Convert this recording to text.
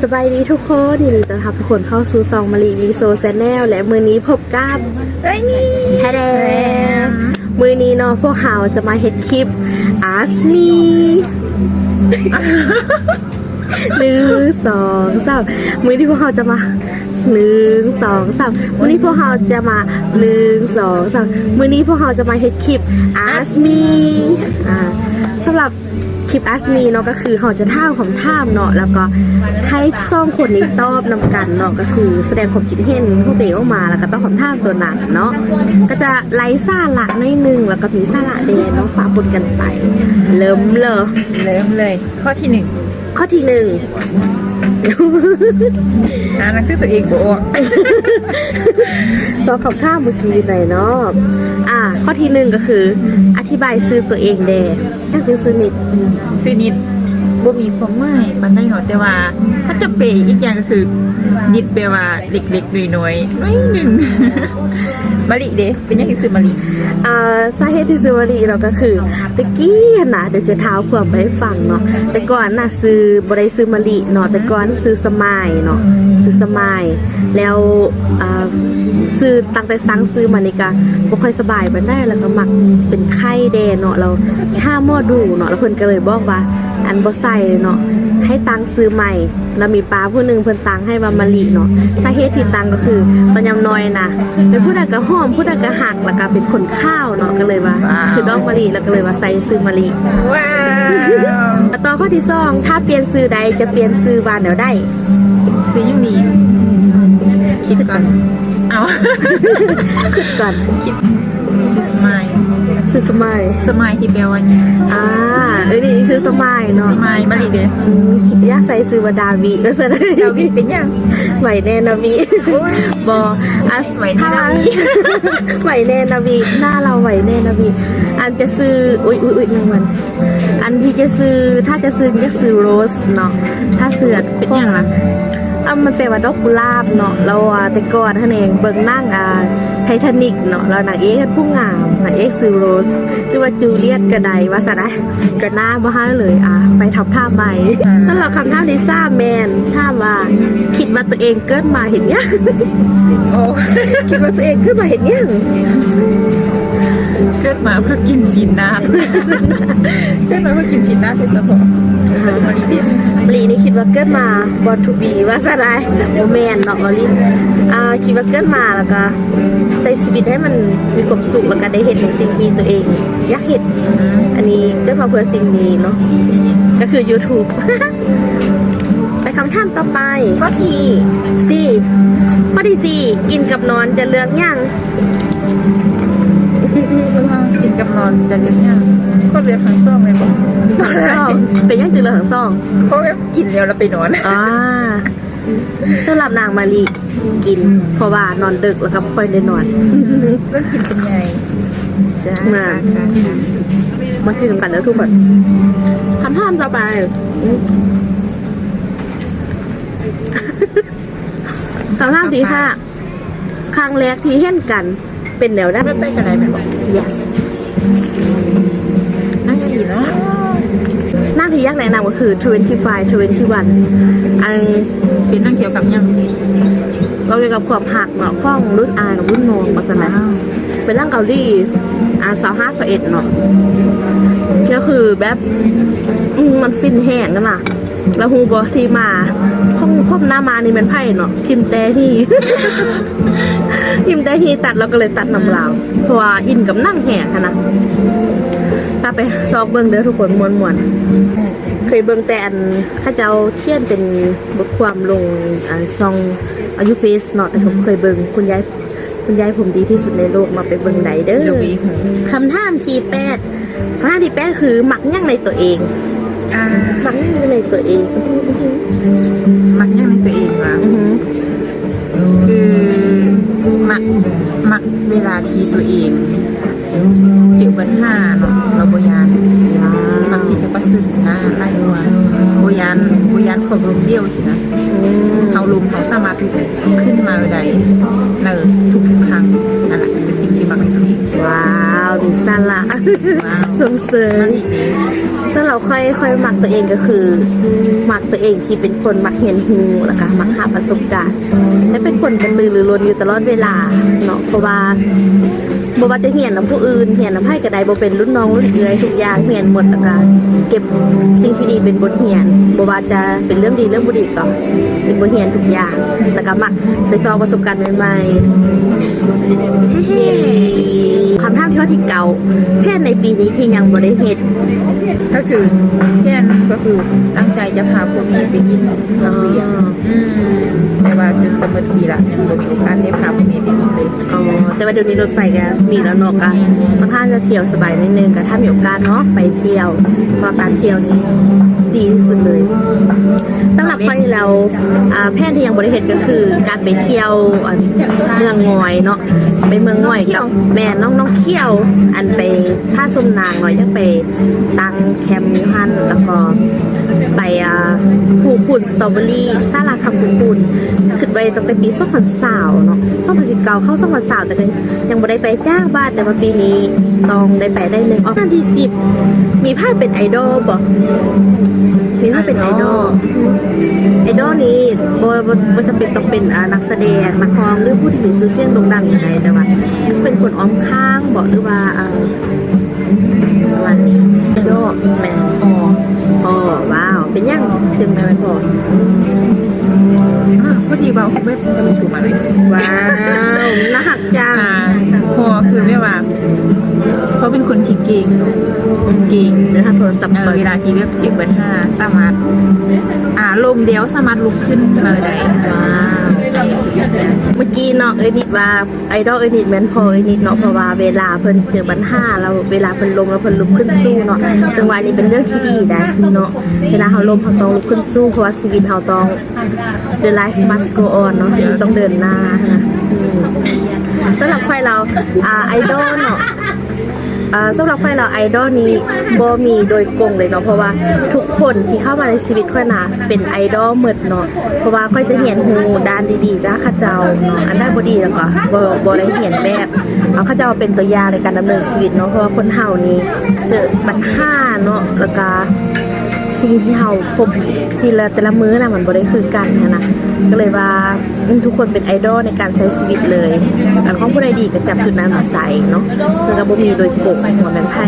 สบายดีทุกคนยินดีต้อนรับทุกคนเข้าสู่ซองมารีวีโซแชนแนลและมือนี้พบกับนี่แท้แดงมือนี้เนาะพวกเราจะมาเฮ็ดคลิป Ask Me 1 2 3มือที่พวกเราจะมา1 2 3มือนี้พวกเราจะมา1 2 3มือนี้พวกเราจะมาเฮ็ดคลิป Ask Me สำหรับคลิป Ask Me เนาะก็คือเขาจะท่ามของท่ามเนาะแล้วก็ให้ซ่องคนนี้ตอบนำกันเนาะก็คือแสดงความคิดเห็นพวกเต๋ออกมาแล้วก็ต้องคำท่ามตัวนั้นเนาะก็จะไล่ซ่าละในหนึ่งแล้วก็มีซ่าละแดงเนาะฝากปนกันไปเริ่มเลยข้อที่ ข้อที่ 1อ่านหนังสือตัวเองบอก สองคำท่ามเมื่อกี้ไหนเนาะข้อที่ 1ก็คืออธิบายซื้อตัวเองแดนั่นคือซื้อนิดบ่มีความหมายปานใดเนาะแต่ว่าถ้าจะเปย์อีกอย่างก็คือนิดแปลว่าเล็กๆน้อยๆหนึ่งมะลิเด้เป็นยังไงซื้อมะลิสาเหตุที่ซื้อมารีเราก็คือตะกี้นะเดี๋ยวจะเท้าความไปให้ฟังเนาะแต่ก่อนน่ะซื้อบริซื้อมารีเนาะแต่ก่อนซื้อสมัยเนาะซื้อสมัยแล้วซื้อตั้งซื้อมานี่ก็บ่ค่อยสบายมันได้แล้วก็มักเป็นไข้แดงเนาะเราห้าหม้อดูเนาะแล้วเพิ่นก็เลยบอกว่าอันบ่ใส่เนาะให้ตังซื้อใหม่แล้วมีป้าผู้หนึ่งเพิ่นตังให้มาลิเนาะสาเหตุที่ตังก็คือตอนยำน้อยนะเป็นผู้ใดก็หอมผู้ใดก็หักแล้วก็เป็นคนข้าวเนาะก็เลยว่าคือดอกมะลิแล้วก็เลยว่าใส่ซื้อมะลิว้าวต่อข้อที่2ถ้าเปลี่ยนซื้อใดจะเปลี่ยนซื้อบ้านเดี๋ยวได้ซื้อยังมีคิดก่อนเอาคิดก่อนซื้อสมัยที่แปลว่านี่นี่ซื้อสมัยเนาะสมัยมะลิเด้อยากใส่ซื้อว่าดาวิก็ซะได้ดาวิเป็นยังไหวแน่นาวิบ่ไหวแน่นาวิไหวแน่นาวิหน้าเราไหวแน่นาวิอันจะซื้ออุ๊ยรางวัลอันที่จะซื้อถ้าจะซื้ออยากซื้อโรสเนาะถ้าเสือเป็นยังล่ะมันเป็นว่าดอกกุหลาบเนาะเราแต่ก่อนท่านเองเบิ่งนั่งไททานิกเนาะเรานางเอกผู้งามนางเอกซิลโรสหรือว่าจูเลียตกระไดว่าซะได้ก็หน้าบ่ฮั่นเลยไปทำท่าใบสำหรับคำท่าลิซ่าแมนท่าว่าคิดว่าตัวเองเกิดมาเห็นยังคิดว่าตัวเองเกิดมาเห็นยังเกิดมาเพื่อกินสีน้ำเกิดมาเพื่อกินสีน้ำเป็นสมองมาลีนี่คิดว่าเกิดมาบอทูบีว่าซะได้โมแมนเนาะมาลีคิดว่าเกิดมาแล้วก็ใช้ชีวิตให้มันมีความสุขแล้วก็ได้เห็นในสิ่งที่ตัวเองอยากเห็นอันนี้เกิดมาเพื่อสิ่งนี้เนาะก็คือ YouTube ไปคำถามต่อไปข้อที่4ข้อที่4กินกับนอนจะเลือกยังกินกับนอนจะเลือกยังก็เลือกทั้งสองเลยบอกเป็นยังจืดเลยทั้งสองเขาแบบกินแล้วไปนอนสำหรับนางมาลีกินเพราะว่านอนดึกแล้วก็ค่อยได้นอนเรื่องกินเป็นไงจ้ามากินกันแล้วทุกคนคำถามต่อไปคำถามดีค่ะครั้งแรกที่เห็นกันเป็นแนวได้ไม่กันไหนเป็นบอก yes น่าจะดีเนาะนั่งที่ยากแนะนำก็คือ25 21อันเป็นนั่งเกี่ยวกับยังเราเกี่ยวกับความหักเนาะข้องรุ่นอากับรุ่นน้องมาสนะเป็นร่างเกาหลี25 21เนาะก็คือแบบมันฟินแห้งกันล่ะแล้วฮูบอที่มาข้องหน้ามานี่เป็นไพ่เนาะพิมพ์แต่ที่ตัดเราก็เลยตัดนำลาวตัวอินกับนั่งแห้งนะตาไปซอกเบิ้งเด้อทุกคนมวนเคยเบิ้งแต่อันข้าเจ้าเขียนเป็นบทความลงช่องอายุเฟซเนาะแต่ผมเคยเบิ้งคุณยายผมดีที่สุดในโลกมาไปเบิ้งไหนเด้อคำถามที่8คือหมักยั่งในตัวเองหมักยั่งในตัวเองมักยังในตัวเองวะคือมักเวลาที่ตัวเองเจอปัญหาเนาะเราโบยานบางทีจะประสึกนะไล่วัวโบยานความลมเดียวสินะเขาลมเขาสามารถขึ้นมาใดทุกครั้งนั่นแหละคือสิ่งที่มักในตัวเองว้าวดีสาระส่งเสริม สำหรับค่อยมักตัวเองก็คือมักตัวเองที่เป็นคนมักเรียนรู้แล้วก็มักหาประสบการณ์และเป็นคนกระตือรือร้นอยู่ตลอดเวลาเนาะเพราะว่าบ่ว่าจะเรียนนำผู้อื่นเรียนนำให้ก็ได้บ่เป็นรุ่นน้องรุ่นเอื้อยทุกอย่างเรียนหมดแล้วก็เก็บสิ่งที่ดีเป็นบทเรียนบ่ว่าจะเป็นเรื่องดีเรื่องบ่ดีก็เป็นบทเรียนทุกอย่างแล้วก็มักไปสร้างประสบการณ์ใหม่ๆเฮ้คำถามที่เก่าแพทย์ในปีนี้ที่ยังบ่ได้เฮ็ด ก็คือแค่นั้นก็คือตั้งใจจะพาพวกนี้ไปกินโรงเรียนแต่ว่าจนจะหมดปีละยังบ่มีโอกาสได้พาพวกนี้ไปกินเลย อ๋อแต่ว่าเดี๋ยวนี้รถไฟก็มีแล้วเนาะก็ค่อนข้างจะเที่ยวสบายนิดนึงก็ถ้ามีโอกาสเนาะไปเที่ยวเพราะการเที่ยวนี่ดีที่สุดเลยสำหรับใครเราแพทย์ที่ยังบริเหตุก็คือการไปเที่ยวเมืองงอยเนาะไปเมืองงอยกับแม่น้องเที่ยวอันไปท่าสมนางหน่อยจะไปตั้งแคมป์ฮันแล้วก็ไปภูขุนสตรอเบอรี่ซาลาคำภูขุนขึ้นไปตั้งแต่ปี2020เนาะ2019เข้า2020แต่ก็ยังบ่ได้ไปจ้างบ้านแต่ว่าปีนี้ต้องได้ไปได้1ออกที่10มีภาพเป็นไอดอลบ่มีภาพเป็นไอดอลนี้บ่จะเป็นต้องเป็นนักแสดงนักร้องหรือผู้ที่มีชื่อเสียงโด่งดังอย่างไรแต่ว่ามันจะเป็นคนอ้อมข้างบ่หรือว่าประมาณนี้ไอดอลแม่พอว้าวเป็นยังถึงไหมพอ พอดีว่าเว็บจะมีถูกมาเลย ว้าวน่าหักจัง พอคือไม่ว่าเขาเป็นคนที่เก่งเก่ง นะคะโทรศัพท์ เวลาที่เว็บจิกบันห้าสามารถลมเดียวสามารถลุกขึ้นมาได้ ว้าวเมื่อกี้เนาะนิดว่าไอดอลนิดแม่นพอนิดเนาะเพราะว่าเวลาเพิ่นเจอปัญหาแล้วเวลาเพิ่นล้มแล้วเพิ่นลุกขึ้นสู้เนาะซึ่งว่านี่เป็นเรื่องที่ดีได้เนาะเวลาเฮาล้มเฮาต้องลุกขึ้นสู้เพราะว่าชีวิตเฮาต้อง the life must go on เนาะชีวิตต้องเดินหน้านะสำหรับใครเราไอดอลเนาะสำหรับใครเราไอดอลนี้บ่มีโดยกงเลยเนาะเพราะว่าทุกคนที่เข้ามาในชีวิตค่อยนะเป็นไอดอลหมดเนาะเพราะว่าค่อยจะเห็นหูด้านดีๆจ้าข้าเจ้าเนาะอันได้บ่ดีแล้วก็บ่ได้เห็นแบบเอาข้าเจ้าเป็นตัวอย่างในการดำเนินชีวิตเนาะเพราะว่าคนเฮานี้เจอปัญหาเนาะแล้วก็สิ่งที่เฮาพบทีละแต่ละมื้อน่ะมันบ่ได้คือกันนะก็เลยว่าทุกคนเป็นไอดอลในการใช้ชีวิตเลยการของผู้ใดดีก็จับจุดนั้นมาใส่เนาะคือก็บ่มีโดยกงหัวแม่นไพ่